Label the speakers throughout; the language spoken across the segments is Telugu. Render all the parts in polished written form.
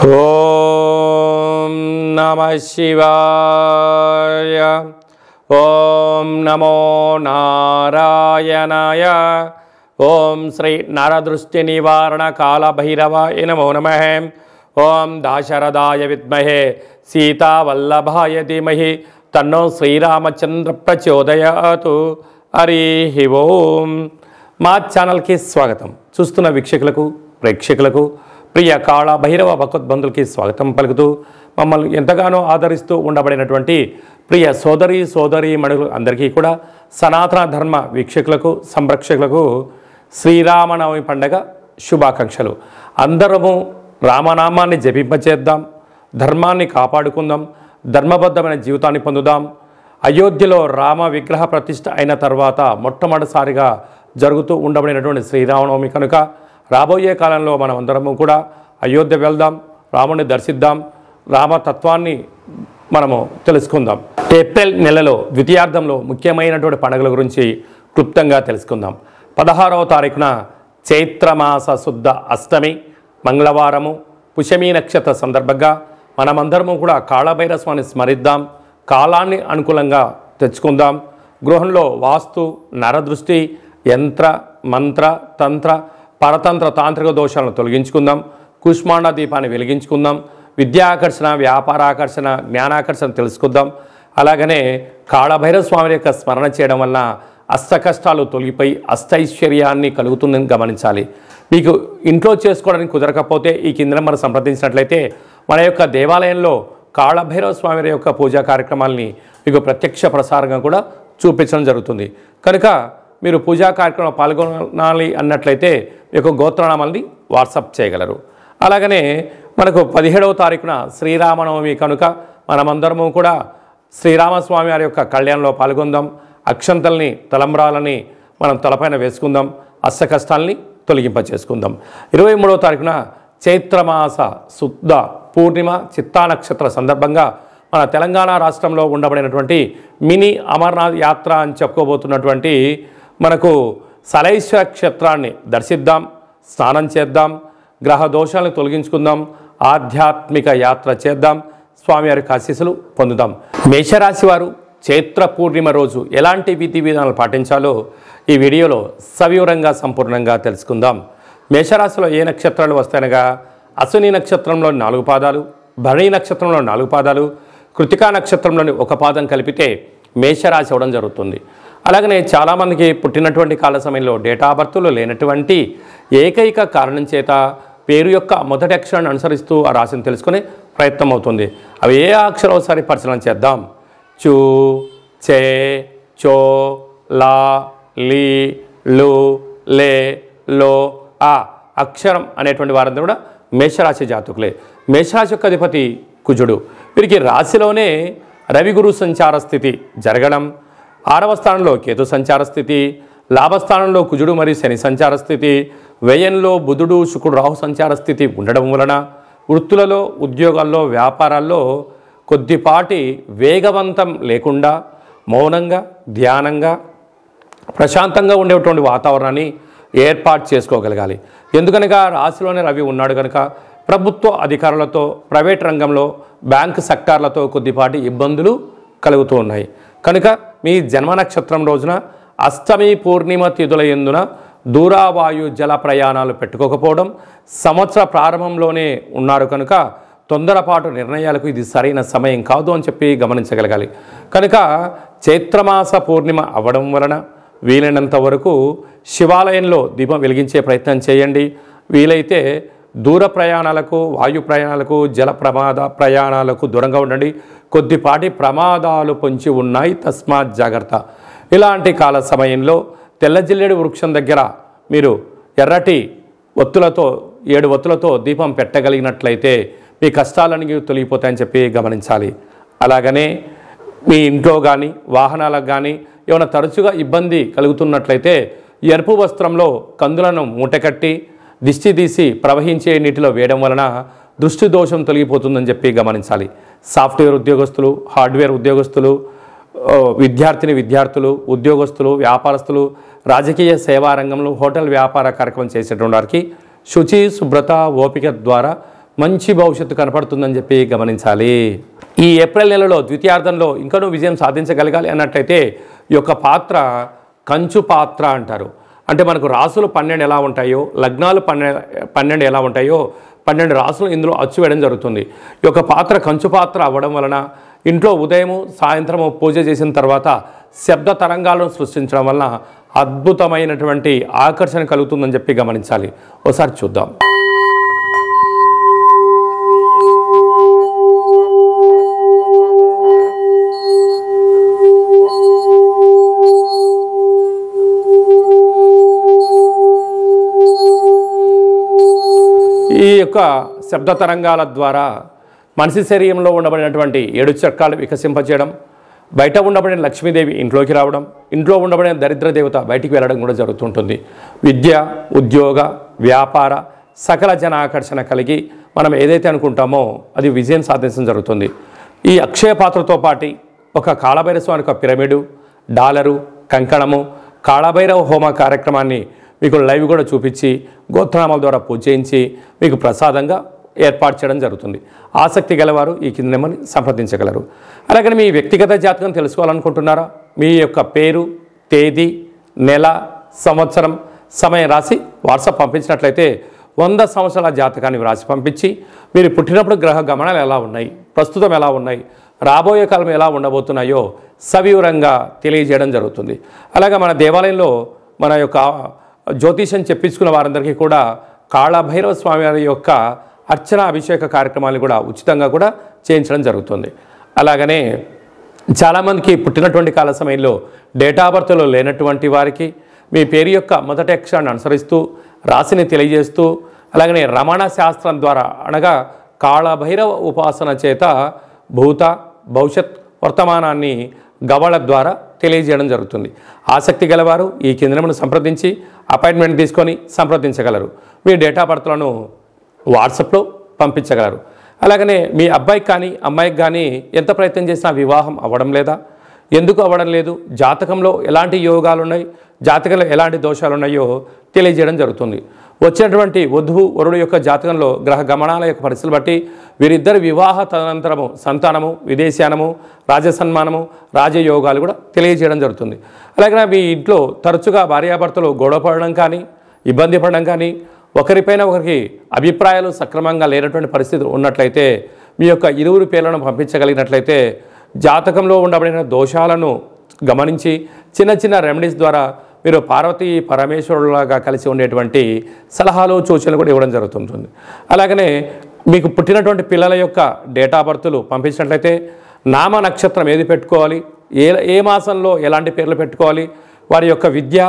Speaker 1: ఓం నమః శివాయ. ఓం నమో నారాయణాయ. ఓం శ్రీ నరదృష్టి నివారణ కాళభైరవాయ నమో నమః. ఓం దాశరథాయ విద్మహే సీతావల్లభాయ ధీమహి తన్నో శ్రీరామచంద్ర ప్రచోదయాతు. హరి ఓం. మా ఛానల్కి స్వాగతం. చూస్తున్న వీక్షకులకు ప్రేక్షకులకు ప్రియ కాళభైరవ భగవద్బంధులకి స్వాగతం పలుకుతూ మమ్మల్ని ఎంతగానో ఆదరిస్తూ ఉండబడినటువంటి ప్రియ సోదరీ మణులు అందరికీ కూడా సనాతన ధర్మ వీక్షకులకు సంరక్షకులకు శ్రీరామనవమి పండగ శుభాకాంక్షలు. అందరము రామనామాన్ని జపింపచేద్దాం, ధర్మాన్ని కాపాడుకుందాం, ధర్మబద్ధమైన జీవితాన్ని పొందుదాం. అయోధ్యలో రామ విగ్రహ ప్రతిష్ఠ అయిన తర్వాత మొట్టమొదటిసారిగా జరుగుతూ ఉండబడినటువంటి శ్రీరామనవమి కనుక రాబోయే కాలంలో మనం అందరము కూడా అయోధ్య వెళ్దాం, రాముని దర్శిద్దాం, రామతత్వాన్ని మనము తెలుసుకుందాం. ఏప్రిల్ నెలలో ద్వితీయార్థంలో ముఖ్యమైనటువంటి పండుగల గురించి క్లుప్తంగా తెలుసుకుందాం. 16వ తారీఖున చైత్రమాస శుద్ధ అష్టమి మంగళవారము పుష్యమి నక్షత్ర సందర్భంగా మనమందరము కూడా కాళభైరవ స్వామిని స్మరిద్దాం, కాలాన్ని అనుకూలంగా తెచ్చుకుందాం. గృహంలో వాస్తు నరదృష్టి యంత్ర మంత్ర తంత్ర పరతంత్ర తాంత్రిక దోషాలను తొలగించుకుందాం. కుష్మాండ దీపాన్ని వెలిగించుకుందాం. విద్యాకర్షణ, వ్యాపారాకర్షణ, జ్ఞానాకర్షణ తెలుసుకుందాం. అలాగనే కాళభైరవ స్వామి యొక్క స్మరణ చేయడం వల్ల అష్ట కష్టాలు తొలగిపోయి అష్టైశ్వర్యాన్ని కలుగుతుందని గమనించాలి. మీకు ఇంట్లో చేసుకోవడానికి కుదరకపోతే ఈ కింద మనం సంప్రదించినట్లయితే మన యొక్క దేవాలయంలో కాళభైరవ స్వామి యొక్క పూజా కార్యక్రమాలని మీకు ప్రత్యక్ష ప్రసారంగా కూడా చూపించడం జరుగుతుంది. కనుక మీరు పూజా కార్యక్రమంలో పాల్గొనాలి అన్నట్లయితే మీకు గోత్రనామాల్ని వాట్సాప్ చేయగలరు. అలాగనే మనకు 17వ తారీఖున శ్రీరామనవమి కనుక మనమందరము కూడా శ్రీరామస్వామి వారి యొక్క కళ్యాణంలో పాల్గొందాం. అక్షంతల్ని తలంబ్రాలని మనం తలపైన వేసుకుందాం, అష్ట కష్టాలని తొలగింపచేసుకుందాం. 23వ తారీఖున చైత్రమాస శుద్ధ పూర్ణిమ చిత్తా నక్షత్ర సందర్భంగా మన తెలంగాణ రాష్ట్రంలో ఉండబడినటువంటి మినీ అమర్నాథ్ యాత్ర అని చెప్పుకోబోతున్నటువంటి మనకు సలైశ్వర క్షేత్రాన్ని దర్శిద్దాం, స్నానం చేద్దాం, గ్రహ దోషాలను తొలగించుకుందాం, ఆధ్యాత్మిక యాత్ర చేద్దాం, స్వామివారి ఆశీస్సులు పొందుదాం. మేషరాశి వారు చైత్ర పూర్ణిమ రోజు ఎలాంటి విధి విధానాలు పాటించాలో ఈ వీడియోలో సవివరంగా సంపూర్ణంగా తెలుసుకుందాం. మేషరాశిలో ఏ నక్షత్రాలు వస్తాయనగా అశ్విని నక్షత్రంలోని 4 పాదాలు, భరణి నక్షత్రంలో 4 పాదాలు, కృతికా నక్షత్రంలోని 1 పాదం కలిపితే మేషరాశి అవ్వడం జరుగుతుంది. అలాగనే చాలామందికి పుట్టినటువంటి కాల సమయంలో డేటా బర్త్లు లేనటువంటి ఏకైక కారణం చేత పేరు యొక్క మొదటి అక్షరాన్ని అనుసరిస్తూ ఆ రాశిని తెలుసుకునే ప్రయత్నం అవుతుంది. అవి ఏ అక్షరం ఒకసారి పరిశీలన చేద్దాం. చూ, చే, చో, లా, లీ, లు, లే, లో, ఆ అక్షరం అనేటువంటి వారందరూ కూడా మేషరాశి జాతకులే. మేషరాశి యొక్క అధిపతి కుజుడు. వీరికి రాశిలోనే రవి గురు సంచార స్థితి జరగడం, 6వ స్థానంలో కేతు సంచార స్థితి, లాభస్థానంలో కుజుడు మరియు శని సంచార స్థితి, వ్యయంలో బుధుడు శుక్రుడు రాహు సంచార స్థితి ఉండడం వలన వృత్తులలో ఉద్యోగాల్లో వ్యాపారాల్లో కొద్దిపాటి వేగవంతం లేకుండా మౌనంగా ధ్యానంగా ప్రశాంతంగా ఉండేటువంటి వాతావరణాన్ని ఏర్పాటు చేసుకోగలగాలి. ఎందుకనగా రాశిలోనే రవి ఉన్నాడు కనుక ప్రభుత్వ అధికారులతో ప్రైవేట్ రంగంలో బ్యాంకు సెక్టార్లతో కొద్దిపాటి ఇబ్బందులు కలుగుతూ ఉన్నాయి. కనుక మీ జన్మ నక్షత్రం రోజున అష్టమి పూర్ణిమ తిథుల యందున దూరావాయు జల ప్రయాణాలు పెట్టుకోకపోవడం, సంవత్సర ప్రారంభంలోనే ఉన్నారు కనుక తొందరపాటు నిర్ణయాలకు ఇది సరైన సమయం కాదు అని చెప్పి గమనించగలగాలి. కనుక చైత్రమాస పూర్ణిమ అవ్వడం వలన వీలైనంత వరకు శివాలయంలో దీపం వెలిగించే ప్రయత్నం చేయండి. వీలైతే దూర ప్రయాణాలకు, వాయు ప్రయాణాలకు, జల ప్రయాణాలకు దూరంగా ఉండండి. కొద్దిపాటి ప్రమాదాలు పొంచి ఉన్నాయి, తస్మాత్ జాగ్రత్త. ఇలాంటి కాల సమయంలో తెల్ల జిల్లేడు వృక్షం దగ్గర మీరు ఎర్రటి ఒత్తులతో 7 ఒత్తులతో దీపం పెట్టగలిగినట్లయితే మీ కష్టాలన్నీ తొలగిపోతాయని చెప్పి గమనించాలి. అలాగనే మీ ఇంట్లో కానీ వాహనాలకు కానీ ఏమైనా తరచుగా ఇబ్బంది కలుగుతున్నట్లయితే ఎరుపు వస్త్రంలో కందులను మూటకట్టి దిష్టి తీసి ప్రవహించే నీటిలో వేయడం వలన దృష్టి దోషం తొలగిపోతుందని చెప్పి గమనించాలి. సాఫ్ట్వేర్ ఉద్యోగస్తులు, హార్డ్వేర్ ఉద్యోగస్తులు, విద్యార్థులు, ఉద్యోగస్తులు, వ్యాపారస్తులు, రాజకీయ సేవా రంగంలో హోటల్ వ్యాపార కార్యక్రమం చేసేటువంటి వారికి శుచి శుభ్రత ఓపిక ద్వారా మంచి భవిష్యత్తు కనపడుతుందని చెప్పి గమనించాలి. ఈ ఏప్రిల్ నెలలో ద్వితీయార్థంలో ఇంకనూ విజయం సాధించగలగాలి అన్నట్లయితే ఈ యొక్క పాత్ర కంచు పాత్ర అంటారు. అంటే మనకు రాసులు 12 ఎలా ఉంటాయో, లగ్నాలు 12 ఎలా ఉంటాయో 12 రాసులు ఇందులో అచ్చు వేయడం జరుగుతుంది. ఈ యొక్క పాత్ర కంచు పాత్ర అవ్వడం వలన ఇంట్లో ఉదయము సాయంత్రము పూజ చేసిన తర్వాత శబ్ద తరంగాలను సృష్టించడం వలన అద్భుతమైనటువంటి ఆకర్షణ కలుగుతుందని చెప్పి గమనించాలి. ఒకసారి చూద్దాం. ఈ యొక్క శబ్ద తరంగాల ద్వారా మనిషి శరీరంలో ఉండబడినటువంటి 7 చక్రాలు వికసింపచేయడం, బయట ఉండబడిన లక్ష్మీదేవి ఇంట్లోకి రావడం, ఇంట్లో ఉండబడిన దరిద్ర దేవత బయటికి వెళ్ళడం కూడా జరుగుతుంటుంది. విద్య, ఉద్యోగ, వ్యాపార సకల జన ఆకర్షణ కలిగి మనం ఏదైతే అనుకుంటామో అది విజయం సాధించడం జరుగుతుంది. ఈ అక్షయ పాత్రతో పాటు ఒక కాళభైరవ స్వామి యొక్క పిరమిడు, డాలరు, కంకణము, కాళభైరవ హోమ కార్యక్రమాన్ని మీకు లైవ్ కూడా చూపించి గోత్రనామాల ద్వారా పూజ చేయించి మీకు ప్రసాదంగా ఏర్పాటు చేయడం జరుగుతుంది. ఆసక్తి గలవారు ఈ కింద నెంబర్ని సంప్రదించగలరు. అలాగే మీ వ్యక్తిగత జాతకం తెలుసుకోవాలనుకుంటున్నారా? మీ యొక్క పేరు, తేదీ, నెల, సంవత్సరం, సమయం రాసి వాట్సాప్ పంపించినట్లయితే 100 సంవత్సరాల జాతకాన్ని వ్రాసి పంపించి మీరు పుట్టినప్పుడు గ్రహ గమనాలు ఎలా ఉన్నాయి, ప్రస్తుతం ఎలా ఉన్నాయి, రాబోయే కాలం ఎలా ఉండబోతున్నాయో సవివరంగా తెలియజేయడం జరుగుతుంది. అలాగే మన దేవాలయంలో మన యొక్క జ్యోతిషం చెప్పించుకున్న వారందరికీ కూడా కాళభైరవ స్వామి వారి యొక్క అర్చన అభిషేక కార్యక్రమాలు కూడా ఉచితంగా కూడా చేయించడం జరుగుతుంది. అలాగనే చాలామందికి పుట్టినటువంటి కాల సమయంలో డేట్ ఆఫ్ బర్త్లో లేనటువంటి వారికి మీ పేరు యొక్క మొదటి అక్షరాన్ని అనుసరిస్తూ రాశిని తెలియజేస్తూ అలాగనే రమణ శాస్త్రం ద్వారా అనగా కాళభైరవ ఉపాసన చేత భూత, భవిష్యత్, వర్తమానాన్ని గవళ ద్వారా తెలియజేయడం జరుగుతుంది. ఆసక్తి గలవారు ఈ కింద నెంబర్ను సంప్రదించి అపాయింట్మెంట్ తీసుకొని సంప్రదించగలరు. మీ డేట్ ఆఫ్ బర్త్లను వాట్సాప్లో పంపించగలరు. అలాగనే మీ అబ్బాయికి కానీ అమ్మాయికి కానీ ఎంత ప్రయత్నం చేసినా వివాహం అవ్వడం లేదా, ఎందుకు అవ్వడం లేదు, జాతకంలో ఎలాంటి యోగాలు ఉన్నాయి, జాతకంలో ఎలాంటి దోషాలు ఉన్నాయో తెలియజేయడం జరుగుతుంది. వచ్చినటువంటి వధువు వరుడు యొక్క జాతకంలో గ్రహ గమనాల యొక్క పరిస్థితులు బట్టి వీరిద్దరి వివాహ తదనంతరము సంతానము, విదేశానము, రాజసన్మానము, రాజయోగాలు కూడా తెలియజేయడం జరుగుతుంది. అలాగే మీ ఇంట్లో తరచుగా భార్యాభర్తలు గొడవ పడడం కానీ, ఇబ్బంది పడడం కానీ, ఒకరిపైన ఒకరికి అభిప్రాయాలు సక్రమంగా లేనటువంటి పరిస్థితులు ఉన్నట్లయితే మీ యొక్క ఇరువురు పేర్లను పంపించగలిగినట్లయితే జాతకంలో ఉండబడిన దోషాలను గమనించి చిన్న చిన్న రెమెడీస్ ద్వారా మీరు పార్వతీ పరమేశ్వరులాగా కలిసి ఉండేటువంటి సలహాలు, సూచనలు కూడా ఇవ్వడం జరుగుతుంటుంది. అలాగనే మీకు పుట్టినటువంటి పిల్లల యొక్క డేట్ ఆఫ్ బర్త్లు పంపించినట్లయితే నామ నక్షత్రం ఏది పెట్టుకోవాలి, ఏ మాసంలో ఎలాంటి పేర్లు పెట్టుకోవాలి, వారి యొక్క విద్య,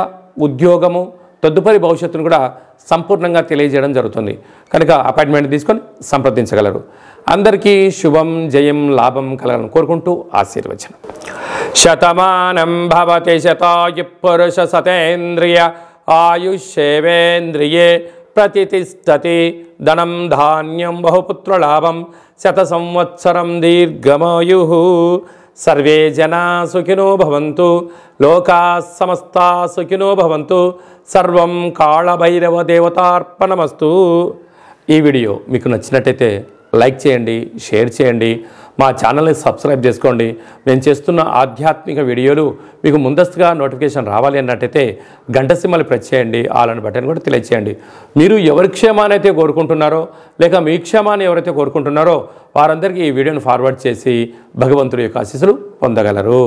Speaker 1: ఉద్యోగము, తదుపరి భవిష్యత్తును కూడా సంపూర్ణంగా తెలియజేయడం జరుగుతుంది. కనుక అపాయింట్మెంట్ తీసుకొని సంప్రదించగలరు. అందరికీ శుభం, జయం, లాభం కలగాలని కోరుకుంటూ ఆశీర్వచనం. శతమానం భవతి శతాయు పురుష సతేంద్రియ ఆయుష్యేవేంద్రియే ప్రతిష్టతి ధనం ధాన్యం బహుపుత్రలాభం శత సంవత్సరం దీర్ఘమాయు. సర్వే జనా సుఖినో భవంతు, లోకా సమస్తా సుఖినో భవంతు. సర్వం కాళభైరవ దేవతార్పణమస్తు. ఈ వీడియో మీకు నచ్చినట్టయితే లైక్ చేయండి, షేర్ చేయండి, మా ఛానల్ని సబ్స్క్రైబ్ చేసుకోండి. మేము చేస్తున్న ఆధ్యాత్మిక వీడియోలు మీకు ముందస్తుగా నోటిఫికేషన్ రావాలి అన్నట్టయితే గంట సింబల్ ప్రెస్ చేయండి, ఆల్ అని బటన్ కూడా తెలియచేయండి. మీరు ఎవరి క్షేమాన్ని అయితే కోరుకుంటున్నారో లేక మీ క్షేమాన్ని ఎవరైతే కోరుకుంటున్నారో వారందరికీ ఈ వీడియోను ఫార్వర్డ్ చేసి భగవంతుడి యొక్క ఆశీస్సులు పొందగలరు.